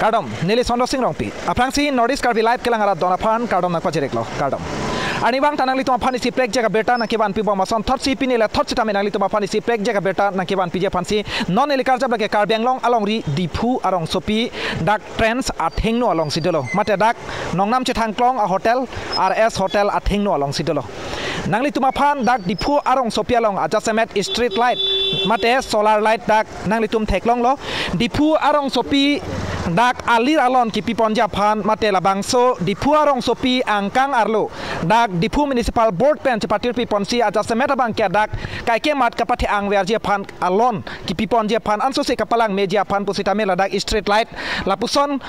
Kardom, Nili Sondo Sing Rongpi. Aprangsi Nordisk Karbi Live Kelangara Donaphan, Kardom Nakpa Jereklo, Kardom. Anibang tanang litu mapani si plek jaga beta nakiban pi bomason thot si pinila thot si tamena litu mapani si plek jaga beta nakiban pi je pansi non elikar jab lake karbenglong along ri dipu arong sopi dak trends athingno along sidolo mate dak nongnam che thangklong a hotel RS hotel athingno along sidolo nangli tumapan dak dipu arong sopi along ajasemet street light mate solar light dak nangli tum theklong lo dipu arong sopi dak alir alon ki pipon japan mate labangso dipu arong sopi angkang arlo dak dipu municipal board pen cepatir pipon si aja semeta bangke dak kaike mat kapati ang wer japan alon ki pipon japan anso se kapalang meja pan pusita mela dak street light lapuson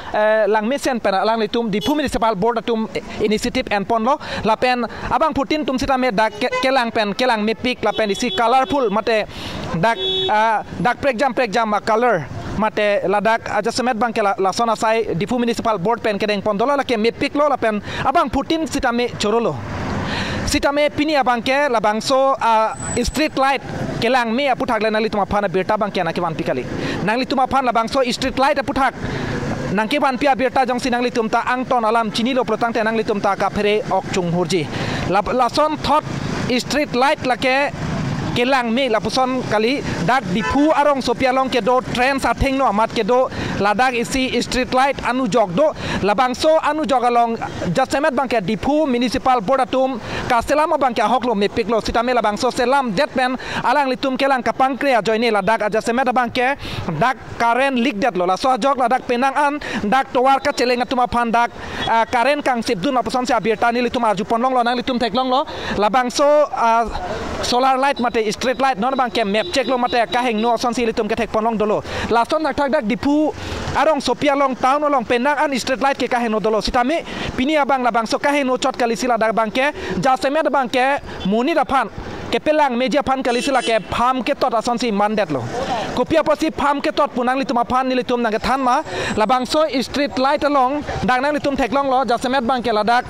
lang mesen pen lang litum dipu municipal board atum initiative en pon lo lapen abang putin tum sita me dak kelang pen kelang mepik lapen isi colorful mate dak prek jam color mate ladak aja semet bangke la sona sai dipu municipal board pen kedeng pondola la ke mepik lo la pen abang putin sitame chorolo sitame pini abangke la bangso street light kelang me aputhak le nali tuma phana beta bangke na ke wan pikali nangli tuma phan la bangso street light aputhak nangke ban pia beta jong sinangli tumta angton alam chini lo protang te nangli tumta ka phere ok chung hurji la son thot street light la ke kelang me lapuson kali dak dipu arong sopialong ke do train sa thengno amat ke do ladak isi street light anu jog do labangso anu jogalong jasemet bangke dipu municipal board atum kaselam bangke hoklo mepiklo sitame labangso selam jetpen alang litum kelang kapangkre joine ladak jasemet bangke dak karen leak det lo la so jog ladak penang an dak towar ka chelenga tuma phandak karen kang sipdun apuson se abirta ni litum arju ponlong lo nang litum theklong lo labangso solar light mate street light non bangke map check lo mate kaheng no son si litum ke thek ponlong dolo la son nak thak dak dipu arong sopia long town long penang an street light ke kaheng no dolo sitame pini abang labangso kaheng no chot kali sila dak bangke jasemet bangke muni da phan ke pelang meja phan kali sila ke pham ke tot ason si mandet lo kopia posi pham ke tot punang litum phan ni litum nang ke than ma labangso street light along dak nang litum theklong lo jasemet bangke ladak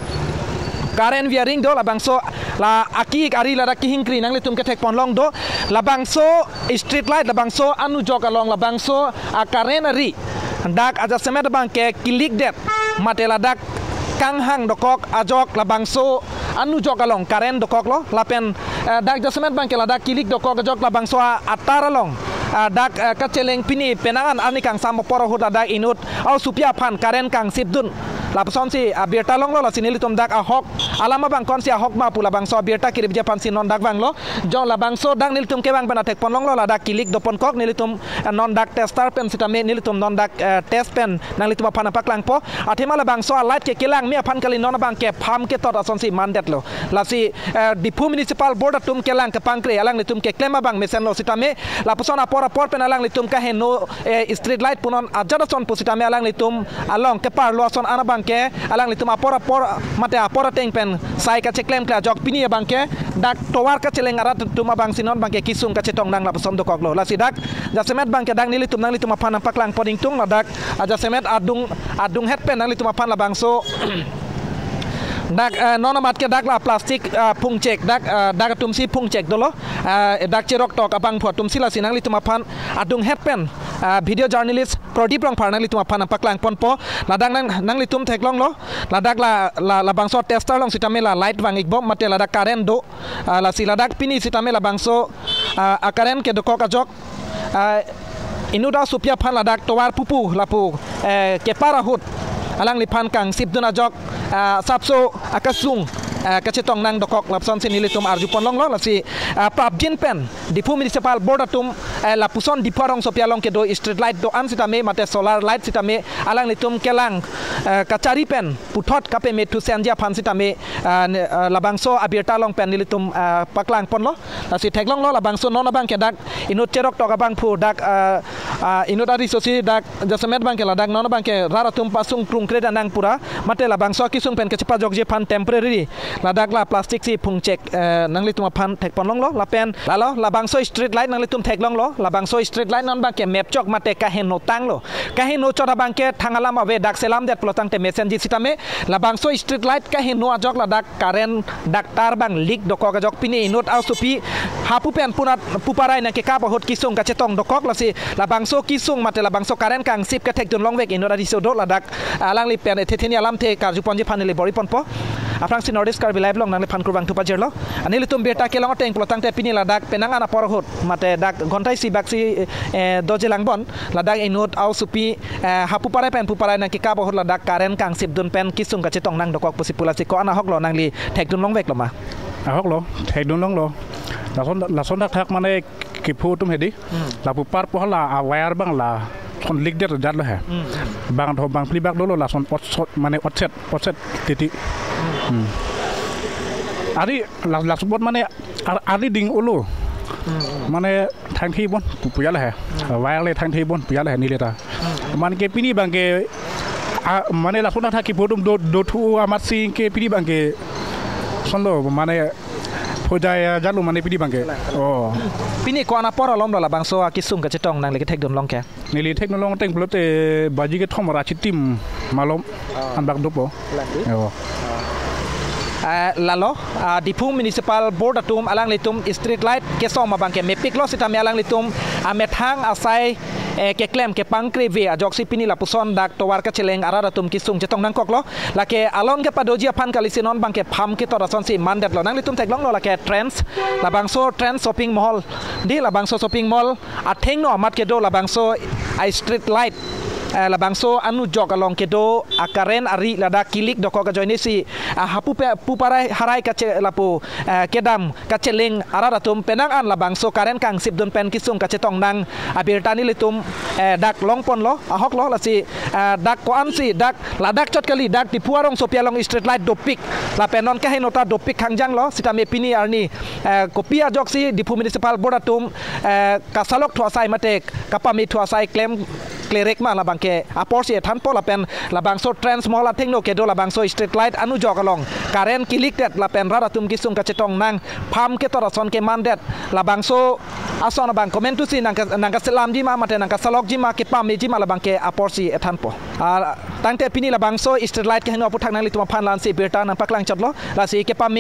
karen wiring do labangso la aki ari la ki hingkri nang litum ke thek ponlong do labangso street light labangso anu jog along labangso karen ari dak aja semet bangke kilik det matela dak kanghang dokok ajok labangso anu jog along karen dokok lo lapen dak jasemet bangke la dak kilik dokok ajok labangso atar along dak kaceleng pini penangan ani kang samo poro huda dak inut au supia phan karen kang sipdun lapson si abirta long lo la sinili tum dak ahok alama bang kon si ahok ma pula bang so abirta kirib je pan si non dak bang lo jo la bang so dang nil tum ke bang bana tek pon long lo la dak kilik do pon kok nili tum non dak tester pen sita me nili tum non dak test pen nang li tum pan pak lang po athema la bang so light ke kelang me pan kali non bang ke pham ke tot ason si mandet lo la si dipu municipal board tum kelang ke pangkre alang li tum ke klema bang mesen lo sita me la puson apora por pen alang li tum ka he no street light punon ajada son pusita me alang li tum along ke par lo son ana bangke alang litum apora mate apora teng pen sai ka ceklem kla jok pini bangke dak towar ka celeng arat tuma bang sinon bangke kisung ka cetong nang la pesom do koklo la sidak jasemet bangke dang nili tum nang litum apan paklang poding tung la dak jasemet adung het pen nang litum apan la bangso dak nonamat ke dak la plastik pung cek dak tumsi pung cek dolo dak cerok tok abang phuat tumsi la sinang litum apan adung het pen video journalist Prodip rong pharnang litum apan paklang ponpo ladang nang litum theklong lo ladak la bangso tester long sitame la light wang ikbom mate ladak karen do la siladak pini sitame la bangso akaren ke do kokajok inuda supia phan ladak towar pupu lapu ke parahut alang lipan kang sipduna jok sapso akasung kacetong nang dokok lapson sinili tum arju ponlong lo lasi prabjin pen dipu municipal board atum lapuson diparong sopialong ke do street light do an sitame mate solar light sitame alang litum kelang kacari pen puthot kape me tu senja phan sitame labangso abirta long pen nilitum paklang ponlo lasi theklong lo labangso nona bang ke dak inut cerok tok abang phu dak inut ari sosi dak jasemet bang ke ladak nona bang ke raratum pasung prung kreda nang pura mate labangso kisung pen ke cepa jok je phan temporary ladak la plastik si pung cek nang litum phan thek ponlong lo lapen lalo labangso street light nang litum theklong lo labangso street light non bang ke map chok mate ka hen no tang lo ka hen no chora bang ke thangalam ave dak selam det plotang te messenger sitame labangso street light ka hen no ajok ladak karen dak tar bang leak doko ka jok pini inut au supi hapu pen punat puparai na ke ka bahut kisung ka chetong dokok la si la bangso kisung mate la bangso karen kang sip ka tek dun long vek inora diso dot la dak alang li pen thetheni alam the ka jupon je phanile bori pon po aprang si Nordisk Karbi live long nang le phan kurbang tu pajerlo anili tum beta ke long teng plotang te pini la dak penang ana porhut mate dak gontai si baksi doje langbon la dak inut au supi hapu parai pen puparai na ke ka bahut la dak karen kang sip dun pen kisung ka chetong nang dokok posipula si ko ana hok lo nang li tek dun long vek lo ma hok lo tek dun long lo la son dak thak mane ki photum hedi la pupar po la aware bang la son lig der jat lo he bang tho bang plibak do lo la son ot mane otset titi ari la subot mane ari ding ulu mane thang thi bon puya la he aware le thang thi bon puya la he ni le ta man ke pini bang ke mane la son dak ki photum do thu amat si ke pini bang ke son lo mane Pojaya jalu mane pidi bangke. Oh. Pini ko ana pora lom la bangso kisung ka chetong nang le tek dun long ke. Nili tek long teng blote baji ke thom ra chitim malom anbak dopo. Oh. Lalo Dipu Municipal Board atum alang litum street light ke soma bangke mepik lo sitami alang litum amethang asai ke klem ke pangkre ve ajoksi pini la puson dak towar ka cheleng arara tum kisung chetong nang koklo la ke alon ke padoji phan kalisinon bangke pham ke torason si mandet lo nang litum teklong lo la ke trends la bangso trends shopping mall di la bangso shopping mall atheng no amat ke do la bangso street light la bangso anu jog along ke do akaren ari lada kilik doko ka joini si hapu puparai harai ka lapu kedam ka cheleng arara tum penang an la bangso karen kang sip dun pen kisung ka chetong nang abirtani litum dak longpon lo ahok lo la si dak ko an si dak la dak chot kali dak dipuarong sopia long street light dopik la penon ka henota dopik hangjang lo sitame pini arni kopia joksi Dipu Municipal Board atum kasalok thuasai matek kapami thuasai claim klerek ma la bangke aporsi than po la pen la bangso trans mall la thengno ke do la bangso street light anu jog along karen kilik tet la pen rara tum kisung ka chetong nang pham ke torason ke mandet la bangso asona bang comment tu si nang ka selam ji ma mate nang ka salok ji ma ke pam ji ma la bangke aporsi than po tangte pini la bangso street light ke hno puthak nang li tuma phan lan si berta nang paklang chotlo la si ke pam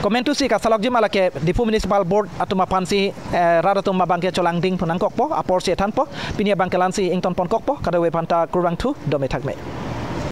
comment tu si ka salok ji ma la ke Dipu Municipal Board atuma phan si rara tum ma bangke cholang ding phunang kok po aporsi than po pini bangke lan si ington kokpo kada we panta kurang tu dome thakme